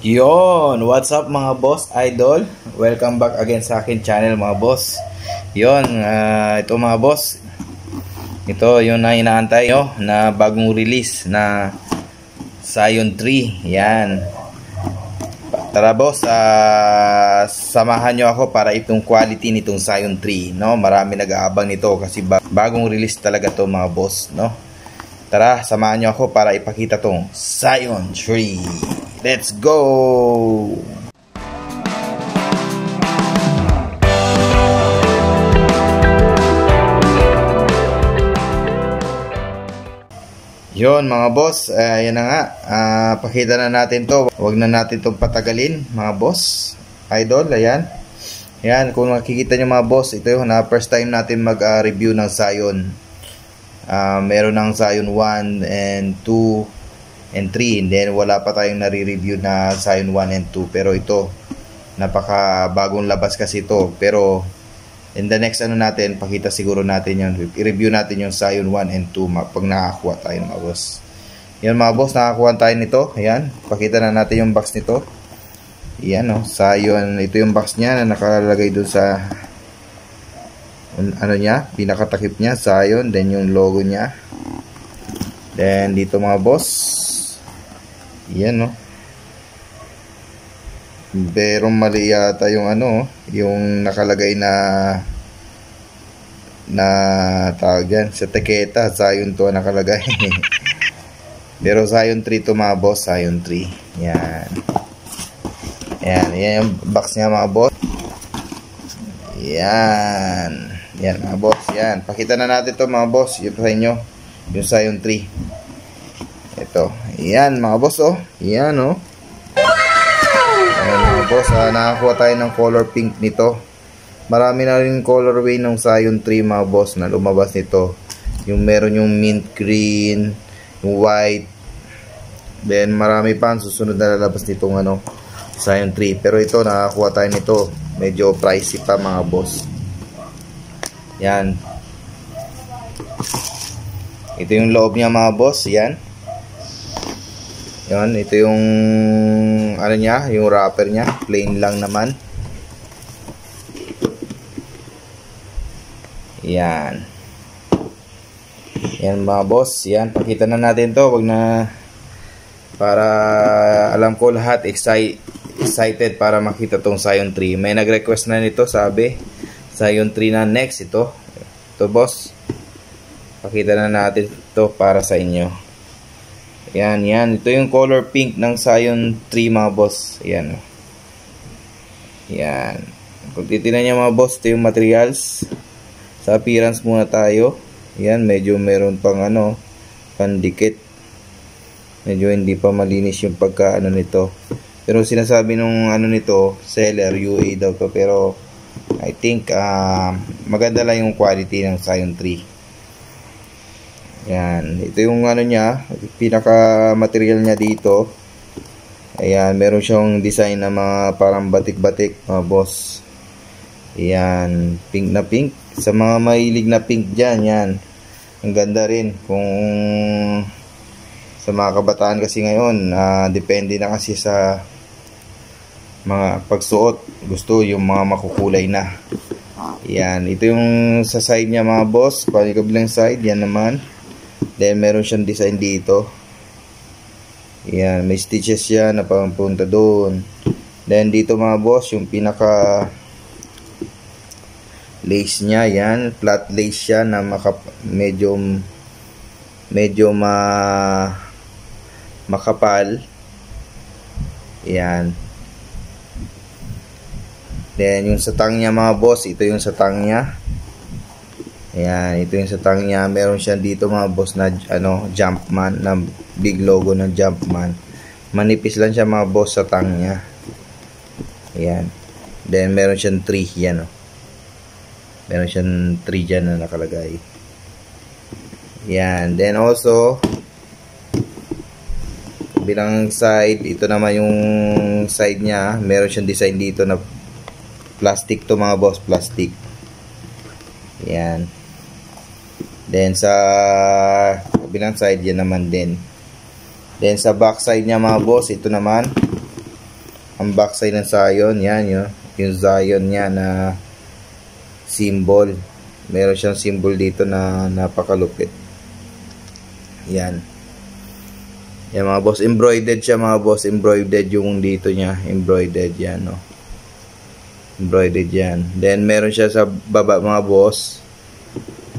Yon, what's up mga boss idol? Welcome back again sa akin channel mga boss. Yon, ito mga boss. Ito yung na inaantay nyo na bagong release na Scion 3. Yan. Tara boss, samahan nyo ako para itong quality nitong Scion 3, no? Marami nag-aabang nito kasi bagong release talaga to mga boss, no? Tara, samahan nyo ako para ipakita tong Scion 3. Let's go! Yon mga boss, yan na nga. Pakita na natin to. Huwag na natin itong patagalin mga boss. Idol, ayan. Yan, kung makikita nyo mga boss, ito yung first time natin mag-review ng Scion. Meron ng Scion 1 and 2 and 3, and then wala pa tayong nare-review na Scion 1 and 2, pero ito napaka bagong labas kasi ito. Pero in the next natin, pakita siguro natin yan, i-review natin yung Scion 1 and 2 pag nakakuha tayo mga boss. Yan mga boss, nakakuha tayo nito. Ayan, pakita na natin yung box nito. Yan Scion, ito yung box nya na nakalagay dun sa nya, pinakatakip nya, Scion, then yung logo nya. Then dito mga boss, yan pero mali yata yung yung nakalagay na tawag yan sa tiketa, Scion 2 nakalagay. Pero Scion 3 to mga boss, Scion 3. Yan yung box nya mga boss. Yan mga boss, yan. Pakita na natin to mga boss, yung sa inyo, yung Scion 3. Ito, yan mga boss yan Ayan mga boss, nakakuha tayo ng color pink nito. Marami na rin colorway ng Scion 3 mga boss na lumabas nito. Yung meron yung mint green, yung white, then marami pa ang susunod na lalabas nitong Scion 3. Pero ito, nakakuha tayo nito, medyo pricey pa mga boss. Yan, ito yung loob niya mga boss. Yan, ito yung nya, yung wrapper nya, plain lang naman. Yan mga boss. Yan, pakita na natin to, wag na, para alam ko lahat excited para makita tong Scion 3. May nag-request na nito, sabi Scion 3 na next. Ito boss, pakita na natin to para sa inyo. Yan, ito yung color pink ng Scion 3 mga boss. Yan. Kung titignan niyo mga boss, ito yung materials. Sa appearance muna tayo. Yan, medyo meron pang pandikit. Medyo hindi pa malinis yung pagka nito. Pero sinasabi nung nito, seller, UA daw to. Pero I think maganda lang yung quality ng Scion 3. Yan, ito yung nya, pinaka material nya dito. Ayan, meron siyang design na mga parang batik-batik mga boss. Ayan, pink na pink. Sa mga mahilig na pink dyan, yan, ang ganda rin. Kung sa mga kabataan kasi ngayon, depende na kasi sa mga pagsuot, gusto yung mga makukulay na. Yan, ito yung sa side nya mga boss, pagkabilang side, yan naman. Then meron siyang design dito. Yan, may stitches siya na papunta doon. Then dito mga boss, yung pinaka lace nya, yan, flat lace siya na medyo makapal. Yan. Then yung satang nya mga boss, ito yung satang nya. Ayan, ito yung satang nya. Meron siya dito mga boss na Jumpman, na big logo ng Jumpman. Manipis lang siya mga boss sa satang nya. Ayan. Then meron siyang 3 yan Meron siyang 3 dyan na nakalagay. Ayan. Then also, bilang side, ito naman yung side nya. Meron siyang design dito na plastic to mga boss, plastic. Ayan. Then sa kabilang side yan naman din. Then sa back side niya mga boss, ito naman ang backside ng Zion, yan yung Zion niya na symbol. Meron siyang symbol dito na napakalupit. Yan. Yan mga boss, embroidered siya mga boss, embroidered yung dito niya, embroidered yan, no. Embroidered yan. Then meron siya sa baba mga boss.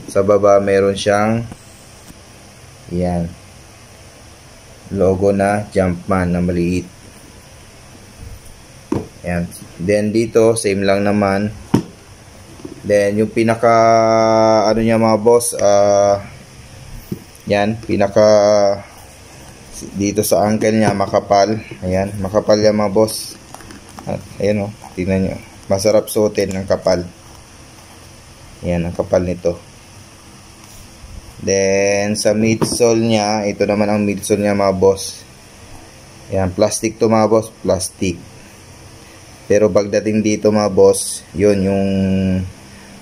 Sa baba meron siyang yan. Logo na Jumpman na maliit. Yan. Then dito, same lang naman. Then yung pinaka ano niya mga boss, yan, pinaka dito sa ankle niya makapal. Ayan, makapal yan mga boss. At ayan oh, tingnan niyo. Masarap suotin ang kapal. Yan ang kapal nito. Then sa midsole niya, ito naman ang midsole niya mga boss. Yan, plastic to mga boss, plastic. Pero pagdating dito mga boss, yun yung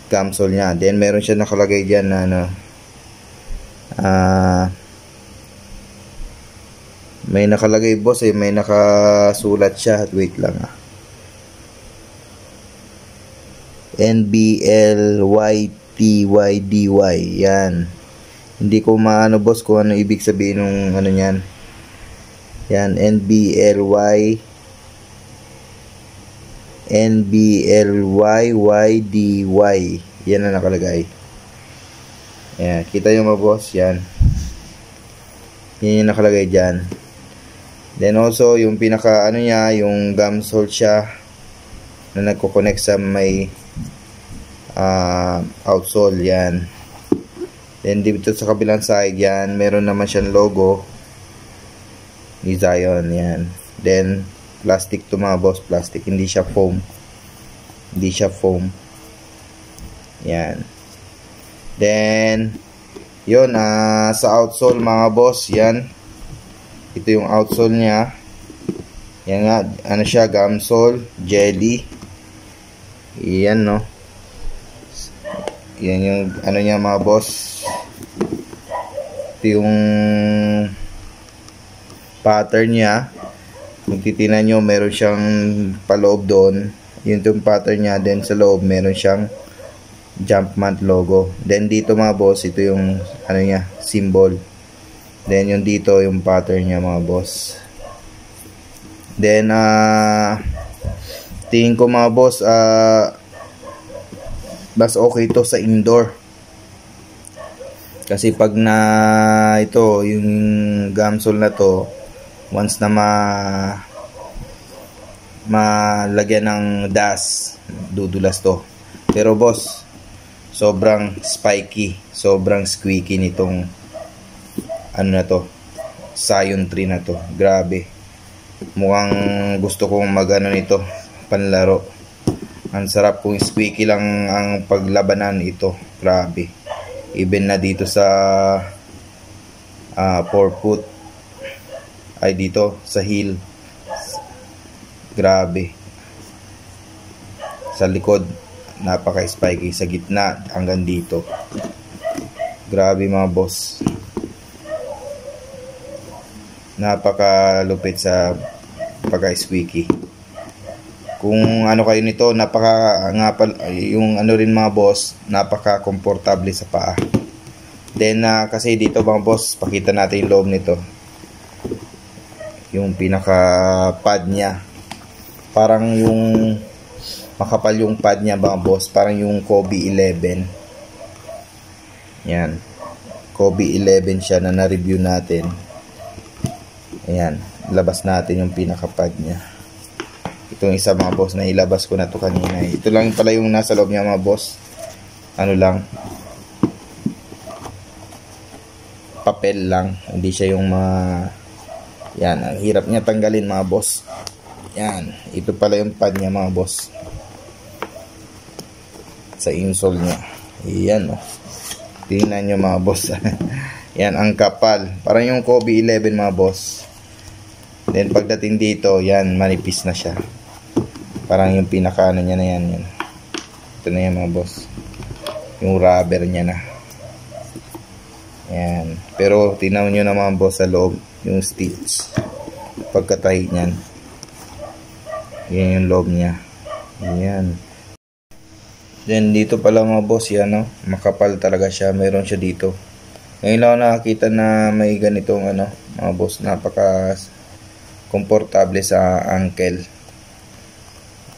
camsole niya. Then meron siya nakalagay diyan na ano, may nakalagay boss may nakasulat siya. Wait lang NBLYTYDY. Yan. Hindi ko maano boss kung ano ibig sabihin ng ano niyan. Yan, NBLYYDY. Yan na nakalagay. Ayan, kita nyo mga boss, yan. Yan yung nakalagay dyan. Then also, yung pinaka ano niya, yung gumsole siya na nagko-connect sa may outsole, yan. Then dito sa kabilang side, yan, meron naman siyang logo ni Zion, yan. Then plastic to mga boss, plastic, hindi siya foam. Hindi siya foam. Yan. Then yun, sa outsole mga boss, yan. Ito yung outsole niya. Yan nga, ano siya, gumsole, jelly. Yan no. Yan yung ano niya mga boss. Ito yung pattern niya. Kung titingnan nyo, meron siyang paloob doon. Yun yung pattern niya. Then sa loob, meron siyang Jumpman logo. Then dito mga boss, ito yung ano niya, symbol. Then yung dito, yung pattern niya mga boss. Then tingin ko mga boss, mas okay to sa indoor. Kasi pag na ito, yung gumsole na to, once na malagyan ng dust, dudulas to. Pero boss, sobrang spiky, sobrang squeaky nitong ano na to, Zion 3 na to. Grabe. Mukhang gusto kong magano nito, panlaro. Ang sarap, kung squeaky lang ang paglabanan ito. Grabe. Even na dito sa forefoot, ay dito sa heel, grabe. Sa likod, napaka-spiky. Sa gitna hanggang dito, grabe mga boss. Napakalupit sa pagka-squeaky. Kung ano kayo nito, yung ano rin mga boss, napaka-komportable sa paa. Then kasi dito mga boss, pakita natin yung loob nito. Yung pinaka pad niya, parang yung makapal yung pad niya mga boss, parang yung Kobe 11. Yan, Kobe 11 siya na na-review natin. Ayan, labas natin yung pinaka pad niya. Itong isa mga boss, na ilabas ko na to kanina. Ito lang pala yung nasa loob niya mga boss. Ano lang, papel lang, hindi siya yung mga, yan, ang hirap niya tanggalin mga boss. Yan, ito pala yung pad niya mga boss, sa insole niya. Yan oh, tingnan nyo mga boss. Yan, ang kapal, parang yung Kobe 11 mga boss. Then pagdating dito, yan, manipis na siya. Parang yung pinaka ano niya na yan, yan. Ito na yan mga boss, yung rubber niya na. Yan, pero tingnan nyo na mga boss sa loob, yung stitch pagkatahi niyan. Yan yung loob niya. Yan. Then dito pala mga boss, yan no, makapal talaga siya. Meron siya dito. Ngayon lang ako nakakita na may ganitong ano, mga boss, napaka komportable sa ankle.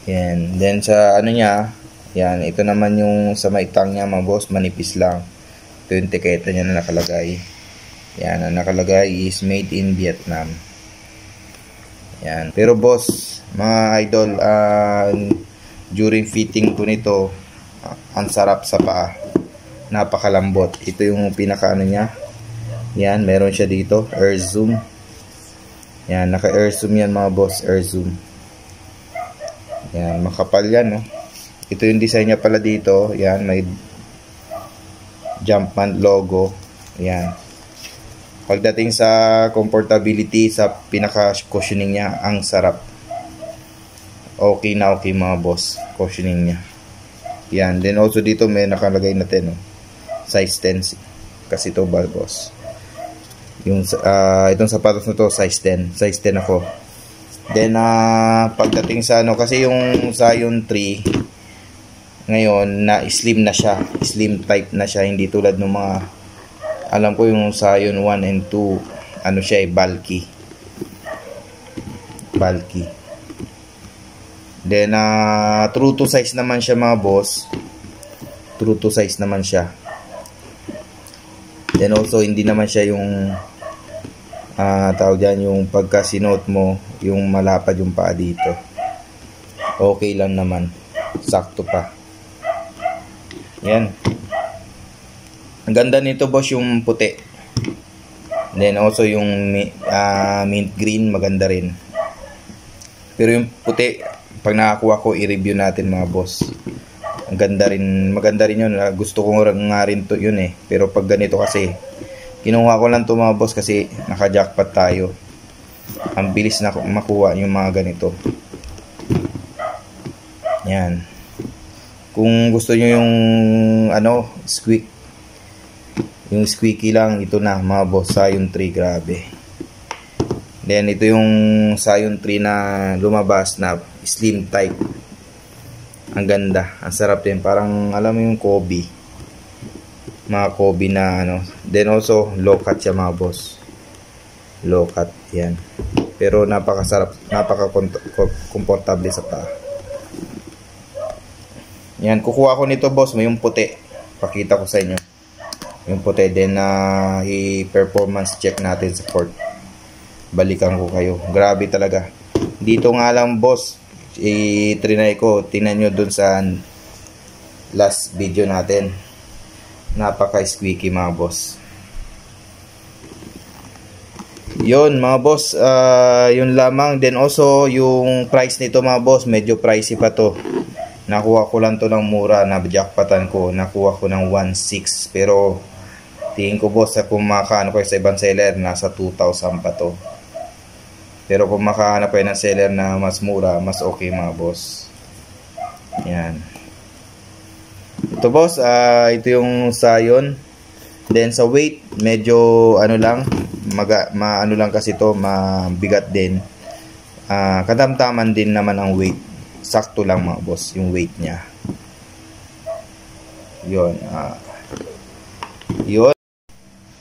Yan. Then sa ano niya, yan, ito naman yung sa maitang niya mga boss, manipis lang. Ito yung tiketa niya na nakalagay. Yan, ang nakalagay is made in Vietnam. Yan. Pero boss, mga idol, during fitting ko nito, ang sarap sa paa. Napakalambot. Ito yung pinaka ano niya. Yan, meron siya dito, air zoom. Yan, naka air zoom yan mga boss, air zoom. Yan, makapal yan, no. Ito yung design niya pala dito. Yan, may Jumpman logo. Yan. Pagdating sa comfortability, sa pinaka cushioning niya, ang sarap. Okay na okay mga boss, cushioning niya. Yan, then also dito may nakalagay natin, no, size 10 kasi ito ba boss. Yung itong sapatos na to size 10 ako. Then pagdating sa ano, kasi yung Zion 3 ngayon na slim na siya, slim type na siya, hindi tulad ng mga, alam ko yung Zion 1 and 2 ano siya, bulky. Then true to size naman siya mga boss. True to size naman siya. Then also hindi naman siya yung tawag dyan, yung pagka sinuot mo yung malapad yung paa dito. Okay lang naman. Sakto pa. Yan. Ang ganda nito boss yung puti. Then also yung mint green maganda rin. Pero yung puti, pag nakakuha ko, i-review natin mga boss. Ang ganda rin, maganda rin yun. Gusto ko nga rin to yun eh. Pero pag ganito kasi, kinuha ko lang to mga boss kasi naka-jackpot tayo. Ang bilis na makuha yung mga ganito. Yan. Kung gusto nyo yung ano, yung squeaky lang, ito na mga boss, Zion 3, grabe. Then ito yung Zion 3 na lumabas na slim type. Ang ganda, ang sarap din, parang alam mo yung Kobe, mga Kobe na ano. Then also low cut siya mga boss, low cut yan, pero napakasarap, napaka-komportable sa paa. Yan, kukuha ko nito boss, may yung puti, pakita ko sa inyo yung puti. Then i-performance check natin sa court, balikan ko kayo. Grabe talaga dito nga lang boss, i-trinay ko, tingnan nyo dun sa last video natin, napaka-squeaky mga boss. Yun mga boss, yun lamang. Then also yung price nito mga boss, medyo pricey pa to. Nakuha ko lang to ng mura, na jackpotan ko, nakuha ko ng 1.6, pero tingin ko boss, kung makaano ko sa ibang seller, nasa 2,000 pa to. Pero kung makahanap kayo ng seller na mas mura, mas okay mga boss. Yan. Ito boss, ito yung Zion. Then sa weight, medyo ano lang, ano lang kasi to, mabigat din. Katamtaman din naman ang weight. Sakto lang mga boss yung weight niya. Yun.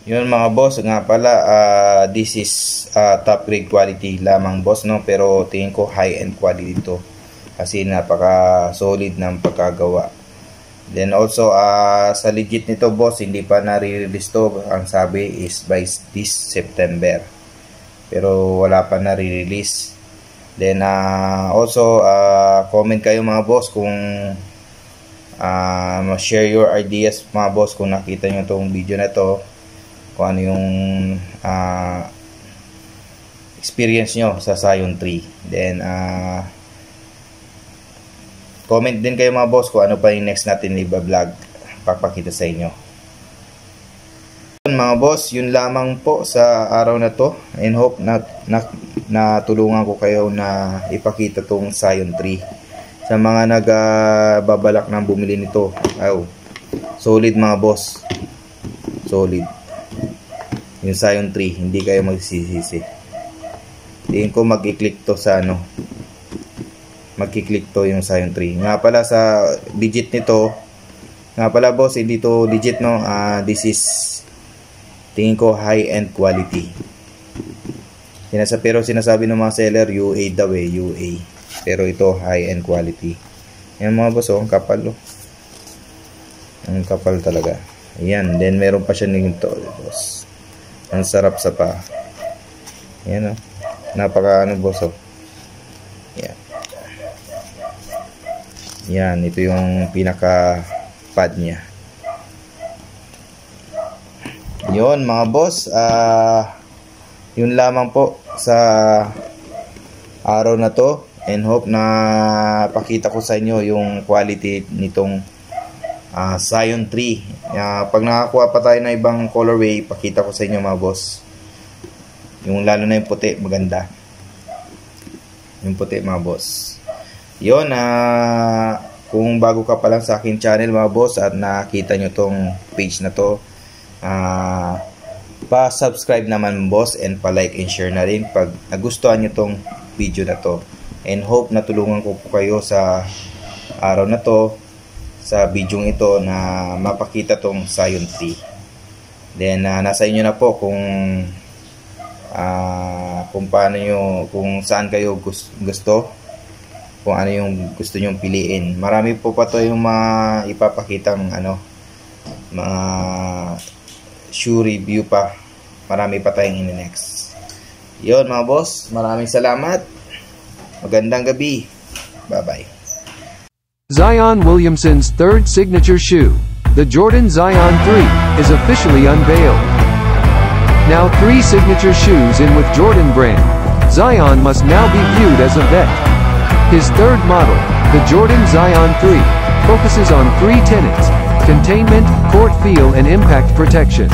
Yun mga boss, nga pala, this is top grade quality lamang boss, no? Pero tingin ko high end quality to, kasi napaka solid ng pagkagawa. Then also sa legit nito boss, hindi pa nare-release to. Ang sabi is by this September, pero wala pa nare-release. Then also comment kayo mga boss kung share your ideas mga boss, kung nakita nyo itong video na to, kung ano yung experience nyo sa Zion 3. Then comment din kayo mga boss kung ano pa yung next natin i-vlog, papakita sa inyo. Mga boss, yun lamang po sa araw na to, and hope na tulungan ko kayo na ipakita tong Zion 3 sa mga nagbabalak ng bumili nito. Solid mga boss, solid yung Zion 3, hindi kayo magsisisi. Tingin ko mag-i-click to sa ano, magkiklik to yung Zion 3. Nga pala sa digit nito, nga pala boss, hindi to digit, no. This is, tingin ko, high-end quality. Pero sinasabi ng mga seller, UA daw eh, UA. Pero ito, high-end quality. Ayan mga boss, ang kapal, oh. Ang kapal talaga. Ayan, then meron pa siya nito, boss. Ang sarap sa pa. Ayan, oh. Napaka boss, oh. Ayan. Yan, ito yung pinaka pad niya. Yun mga boss, yun lamang po sa araw na to, and hope na pakita ko sa inyo yung quality nitong Zion 3. Pag nakakuha pa tayo ng ibang colorway, pakita ko sa inyo mga boss. Yung lalo na yung puti, maganda. Yung puti mga boss. Yun, kung bago ka pa lang sa akin channel mga boss at nakita nyo tong page na to, pa-subscribe naman boss, and pa-like and share na rin pag nagustuhan nyo tong video na to. And hope na tulungan ko po kayo sa araw na to, sa video ito, na mapakita tong Zion 3. Then nasa inyo na po kung paano nyo, kung saan kayo gusto, kung ano yung gusto nyong piliin. Marami po pa to yung mga ipapakitang mga shoe review pa. Marami pa tayong in-next. Yun mga boss, maraming salamat. Magandang gabi. Bye-bye. Zion Williamson's third signature shoe, the Jordan Zion 3, is officially unveiled. Now 3 signature shoes in with Jordan brand. Zion must now be viewed as a vet. His third model, the Jordan Zion 3, focuses on 3 tenets: containment, court feel and impact protection.